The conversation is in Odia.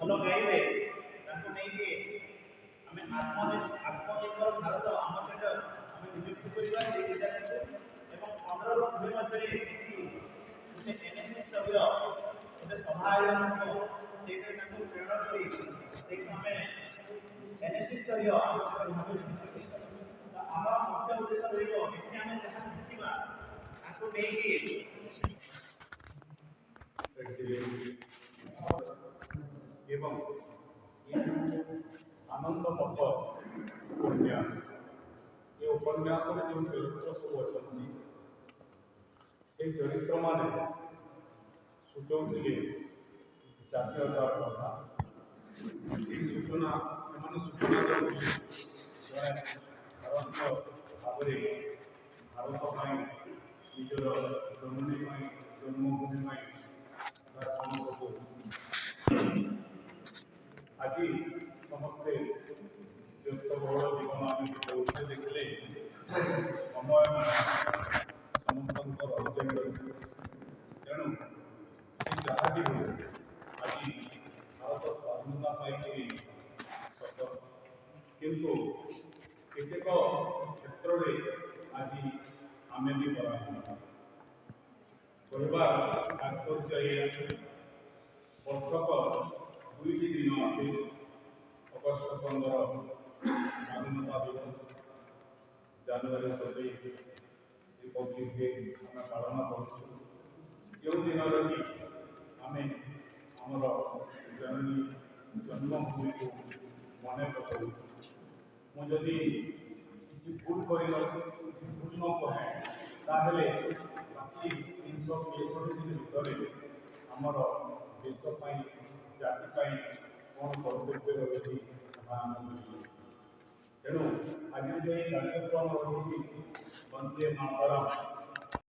ଭଲ ଗାଇବେ ତାଙ୍କୁ ନେଇକି ଆମେ ଆତ୍ମନିର୍ଭର ଭାରତ ଆମ୍ବାସେଡର ଆମେ ନିଯୁକ୍ତି କରିବା ସେଇ ବିଷୟକୁ ଏବଂ 15 ମଧ୍ୟରେ ଗୋଟେ ଏନ୍ଏସ୍ଏସ୍ ସ୍ତରୀୟ ଗୋଟେ ସଭା ଆୟୋଜନ ହେବ ସେଇଥିରେ ତାଙ୍କୁ ପ୍ରେରଣା କରି ସେଇଠୁ ଆମେ ଏନ୍ଏସ୍ଏସ୍ ସ୍ତରୀୟ ଆମ୍ବାସେଡର ଭାବେ ନିଯୁକ୍ତି କରିବା। ତ ଆମର ମୁଖ୍ୟ ଉଦ୍ଦେଶ୍ୟ ରହିବ ଏଠି ଆମେ ଯାହା ଶିଖିବା ତାକୁ ନେଇକି ଏବଂ ଆନନ୍ଦ ପଥ ଉପନ୍ୟାସ ଏ ଉପନ୍ୟାସରେ ଯେଉଁ ଚରିତ୍ର ସବୁ ଅଛନ୍ତି ସେ ଚରିତ୍ର ମାନେ ସୂଚାଉଥିଲେ ଜାତୀୟତାର କଥା। ସେହି ସୂଚନା ସେମାନେ ସୂଚନା ଦେଉଥିଲେ ଜଣେ ଭାରତୀୟ ଭାବରେ ଭାରତ ପାଇଁ ନିଜର ଜନ୍ମଭୂମି ପାଇଁ କ'ଣ ସବୁ ଆଜି ସମସ୍ତେ ବ୍ୟସ୍ତବହୁଳ ଜୀବନ ଆମେ ବିତାଉଛେ ଦେଖିଲେ ସମୟ ସମସ୍ତଙ୍କର ଅର୍ଜନ କରିଛି। ତେଣୁ ସେ ଯାହାବି ହଉ ଆଜି ଭାରତ ସ୍ୱାଧୀନତା ପାଇଛି ସତ, କିନ୍ତୁ କେତେକ କ୍ଷେତ୍ରରେ ଆଜି ଆମେ ବି ପରାଧୀନ କହିବା ତାତ୍ପର୍ଯ୍ୟ ଏଇଆ ବର୍ଷକ 2ଟି ଦିନ ଆସେ ଅଗଷ୍ଟ 15 ସ୍ୱାଧୀନତା ଦିବସ, ଜାନୁଆରୀ 27 ରିପବ୍ଲିକ୍ ଡେ ଆମେ ପାଳନ କରୁଛୁ। ଯେଉଁ ଦିନରେ ବି ଆମେ ଆମର ଜନନୀ ଜନ୍ମଭୂମିକୁ ମନେ ପକାଉଛୁ। ମୁଁ ଯଦି କିଛି ଭୁଲ ନ କହେ ତାହେଲେ ବାକି 363 ଦିନ ଭିତରେ ଆମର ଦେଶ ପାଇଁ ଜାତି ପାଇଁ କ'ଣ କର୍ତ୍ତବ୍ୟ ରହିଛି ତାହା ଆମେ ବୁଝିବୁ। ତେଣୁ ଆଜି ଯେଉଁ କାର୍ଯ୍ୟକ୍ରମ ରହିଛି ବନ୍ଦେ ମାତରମ୍